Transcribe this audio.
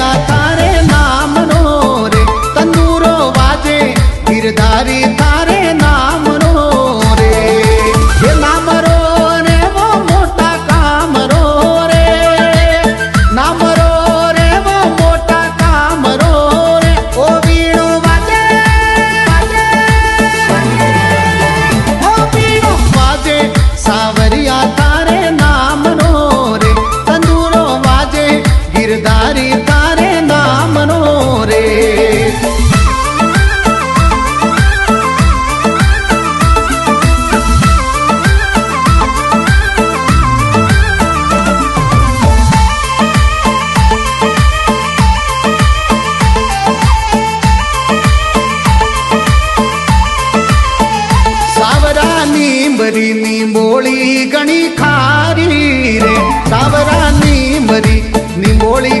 સાવરિયા તારે નામનો રે તંદુરો વાજે ગિરધારી તારે નામનો રે એ નામરો રે વો મોટા કામરો રે નામરો રે વો મોટા કામરો રે ઓ વીણો વાજે ઓ વીણો વાજે સાવરિયા તારે નામનો રે તંદુરો વાજે ગિરધારી તારે નામનો રે ની બોળી ઘણી ખારી રે સાવરાની મરી ની બોળી